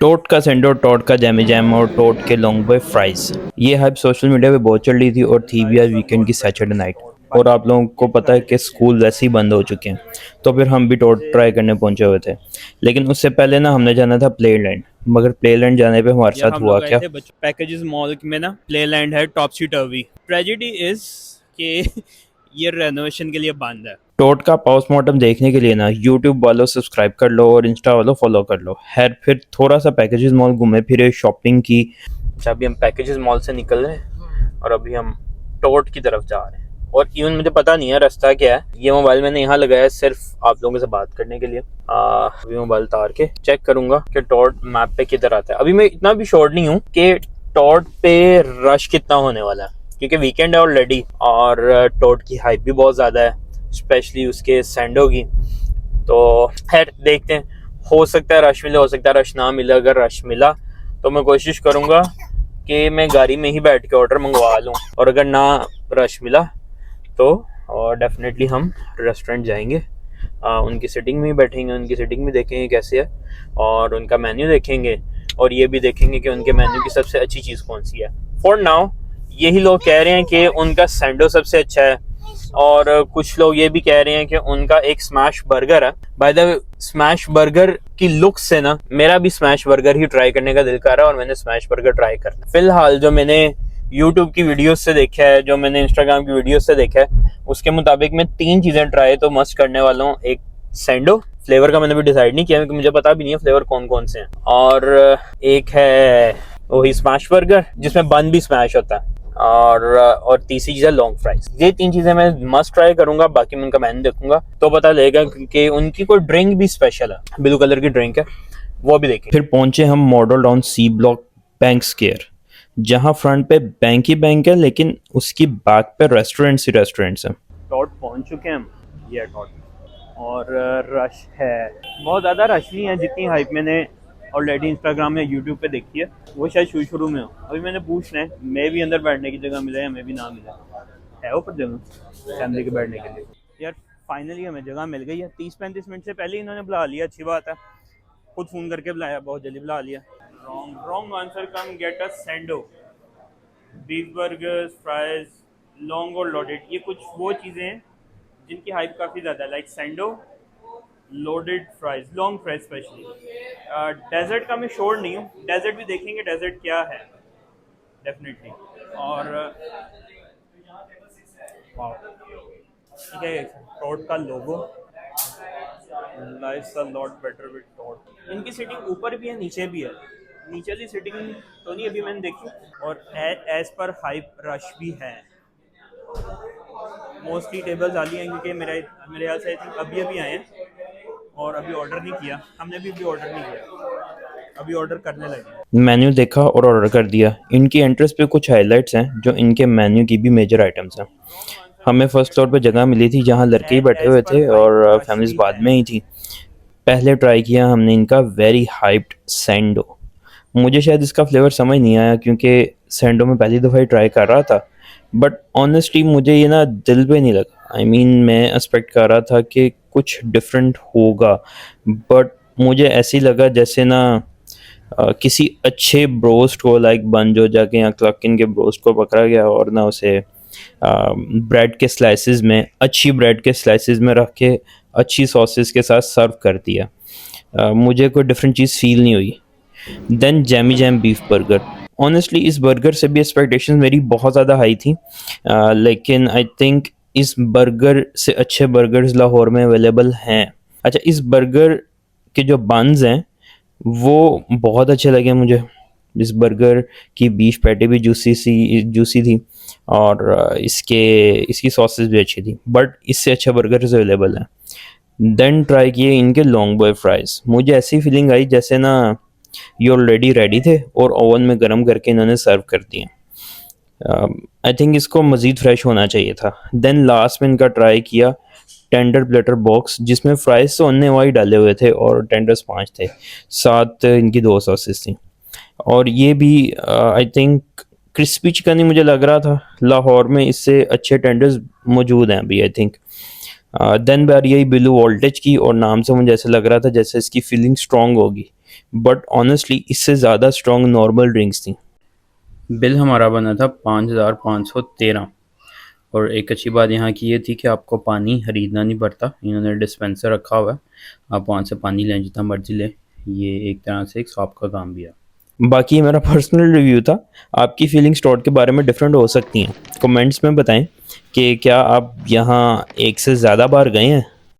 टोट का सेंडो, टोट का Jamie jam और टोट के लॉन्ग बॉय फ्राइज। ये हाइप सोशल मीडिया पे बहुत चल रही थी और थी भी आज वीकेंड की सैटरडे नाइट। और आप लोगों को पता है कि स्कूल वैसे ही बंद हो चुके हैं, तो फिर हम भी टोट ट्राई करने पहुंचे हुए थे। लेकिन उससे पहले ना हमने जाना था प्लेलैंड, मगर प्लेलैंड जाने पे हमारे या साथ हम हुआ लोग गए क्या। थे बच्चों पैकेजेस मॉल में ना, प्लेलैंड है टॉपसी टर्वी। ट्रेजेडी इज कि ये रेनोवेशन के लिए बंद है। टोट का पोस्टमार्टम देखने के लिए ना यूट्यूब वालों सब्सक्राइब कर लो और इंस्टा वालों फॉलो कर लो। खैर फिर थोड़ा सा पैकेजेस मॉल घूमे फिरे, शॉपिंग की। अच्छा, अभी हम पैकेजेस मॉल से निकल रहे हैं और अभी हम टोट की तरफ जा रहे हैं। और इवन मुझे पता नहीं है रास्ता क्या है। ये मोबाइल मैंने यहाँ लगाया है सिर्फ आप लोगों से बात करने के लिए। अभी मोबाइल उतार के चेक करूंगा कि टोट मैप पे किधर आता है। अभी मैं इतना भी श्योर नहीं हूँ कि टोट पे रश कितना होने वाला है, क्योंकि वीकेंड है ऑलरेडी और टोट की हाइप भी बहुत ज़्यादा है, स्पेशली उसके सैंडो की। तो खैर देखते हैं, हो सकता है रश मिले, हो सकता है रश ना मिले। अगर रश मिला तो मैं कोशिश करूँगा कि मैं गाड़ी में ही बैठ के ऑर्डर मंगवा लूँ, और अगर ना रश मिला तो और डेफिनेटली हम रेस्टोरेंट जाएंगे, उनकी सीटिंग में ही बैठेंगे, उनकी सीटिंग में देखेंगे कैसे है और उनका मेन्यू देखेंगे, और ये भी देखेंगे कि उनके मेन्यू की सबसे अच्छी चीज़ कौन सी है। फॉर नाउ यही लोग कह रहे हैं कि उनका सैंडो सबसे अच्छा है, और कुछ लोग ये भी कह रहे हैं कि उनका एक स्मैश बर्गर है। By the way, smash burger की लुक से ना मेरा भी स्मैश बर्गर ही ट्राई करने का दिल कर रहा है, और मैंने स्मैश बर्गर ट्राई करना। फिलहाल जो मैंने यूट्यूब की वीडियोस से देखा है, जो मैंने इंस्टाग्राम की वीडियोस से देखा है, उसके मुताबिक मैं 3 चीज़ें ट्राई तो मस्ट करने वाला हूँ। एक सैंडो, फ्लेवर का मैंने भी डिसाइड नहीं किया क्योंकि मुझे पता भी नहीं है फ्लेवर कौन कौन से हैं, और एक है वही स्मैश बर्गर जिसमें बन भी स्मैश होता है, और तीसरी चीज़ है लॉन्ग फ्राइज। ये 3 चीज़ें मैं मस्ट ट्राई करूंगा। बाकी मैं उनका मेन्यू देखूंगा तो पता लगेगा कि उनकी कोई ड्रिंक भी स्पेशल है, ब्लू कलर की ड्रिंक है, वो भी देखें। फिर पहुंचे हम model town C block bank square, जहाँ फ्रंट पे बैंक ही बैंक है लेकिन उसकी बैक पे रेस्टोरेंट्स ही रेस्टोरेंट्स हैं। टॉट पहुंच चुके हैं हम, ये टॉट, और रश है, बहुत ज़्यादा रश नहीं है जितनी हाइप मैंने ऑलरेडी इंस्टाग्राम या यूट्यूब पे देखी है, वो शायद शुरू में हो। अभी मैंने पूछना है मे भी अंदर बैठने की जगह मिले या मे भी ना मिले, है ऊपर जगह फैमिली के बैठने के लिए। यार फाइनली हमें जगह मिल गई है। 30-35 मिनट से पहले इन्होंने बुला लिया, अच्छी बात है, खुद फ़ोन करके बुलाया, बहुत जल्दी बुला लिया। Wrong answer, come get a sando, beef burgers, fries, long और लोडेड। ये कुछ वो चीज़ें हैं जिनकी हाइप काफ़ी ज़्यादा है, like sando, loaded fries, long fries specially. Dessert का मैं श्योर नहीं हूँ, डेजर्ट भी देखेंगे डेजर्ट क्या है डेफिनेटली। और ठीक है, टोट का logo, life a lot better with Toit. इनकी सीटिंग ऊपर भी है नीचे भी है, नीचे वाली सीटिंग तो नहीं अभी मैंने देखी, और एज पर हाइप रश भी है। मोस्टली टेबल्स आली हैं क्योंकि मेरे ख्याल से आई थिंक अभी आए हैं, और अभी ऑर्डर नहीं किया हमने, भी ऑर्डर नहीं किया, अभी ऑर्डर करने लगे। मेन्यू देखा और ऑर्डर कर दिया। इनकी एंट्रेंस पे कुछ हाइलाइट्स हैं जो इनके मेन्यू की भी मेजर आइटम्स हैं। हमें फर्स्ट फ्लोर पे जगह मिली थी जहाँ लड़के ही बैठे हुए थे और फैमिलीज बाद में ही थी। पहले ट्राई किया हमने इनका वेरी हाइप्ड सैंडो। मुझे शायद इसका फ्लेवर समझ नहीं आया क्योंकि सैंडो में पहली दफ़ा ही ट्राई कर रहा था, बट ऑनेस्टली मुझे ये ना दिल पे नहीं लगा। मैं एक्सपेक्ट कर रहा था कि कुछ डिफरेंट होगा, बट मुझे ऐसे ही लगा जैसे ना किसी अच्छे ब्रोस्ट को, लाइक बंजो जाके या क्लकिन के ब्रोस्ट को पकड़ा गया और ना उसे ब्रेड के स्लाइसेस में, अच्छी ब्रेड के स्लाइसेस में रख के अच्छी सॉसेस के साथ सर्व कर दिया। मुझे कोई डिफरेंट चीज़ फील नहीं हुई। Then jammy jam beef burger, honestly इस बर्गर से भी एक्सपेक्टेशंस मेरी बहुत ज़्यादा हाई थी, लेकिन आई थिंक इस बर्गर से अच्छे बर्गर्स लाहौर में अवेलेबल हैं। अच्छा, इस बर्गर के जो बन्स हैं वो बहुत अच्छे लगे मुझे। इस बर्गर की बीफ पैटी भी जूसी थी, और इसकी सॉसेस भी अच्छी थी, बट इससे अच्छे बर्गर्स अवेलेबल हैं। देन ट्राई किए इनके लॉन्ग बॉय फ्राइज़। मुझे ऐसी फीलिंग आई जैसे ना ये ऑलरेडी रेडी थे और ओवन में गर्म करके इन्होंने सर्व कर दिए। आई थिंक इसको मज़ीद फ्रेश होना चाहिए था। देन लास्ट में इनका ट्राई किया टेंडर प्लेटर बॉक्स, जिसमें फ्राइज तो अन्य वही डाले हुए थे और टेंडर्स 5 थे, साथ इनकी 2 सॉसेस थी, और ये भी आई थिंक क्रिस्पी चिकन ही मुझे लग रहा था। लाहौर में इससे अच्छे टेंडर्स मौजूद हैं अभी आई थिंक। देन बारी यही ब्लू वोल्टेज की, और नाम से मुझे ऐसे लग रहा था जैसे इसकी फीलिंग स्ट्रॉन्ग होगी, बट ऑनेस्टली इससे ज़्यादा स्ट्रॉन्ग नॉर्मल ड्रिंक्स थी। बिल हमारा बना था 5,513 और एक अच्छी बात यहाँ की ये थी कि आपको पानी खरीदना नहीं पड़ता, इन्होंने डिस्पेंसर रखा हुआ है, आप वहाँ से पानी लें जितना मर्जी लें, ये एक तरह से एक शॉप का काम भी है। बाकी मेरा पर्सनल रिव्यू था, आपकी फीलिंग्स टॉड के बारे में डिफरेंट हो सकती हैं, कमेंट्स में बताएं कि क्या आप यहाँ एक से ज़्यादा बार गए हैं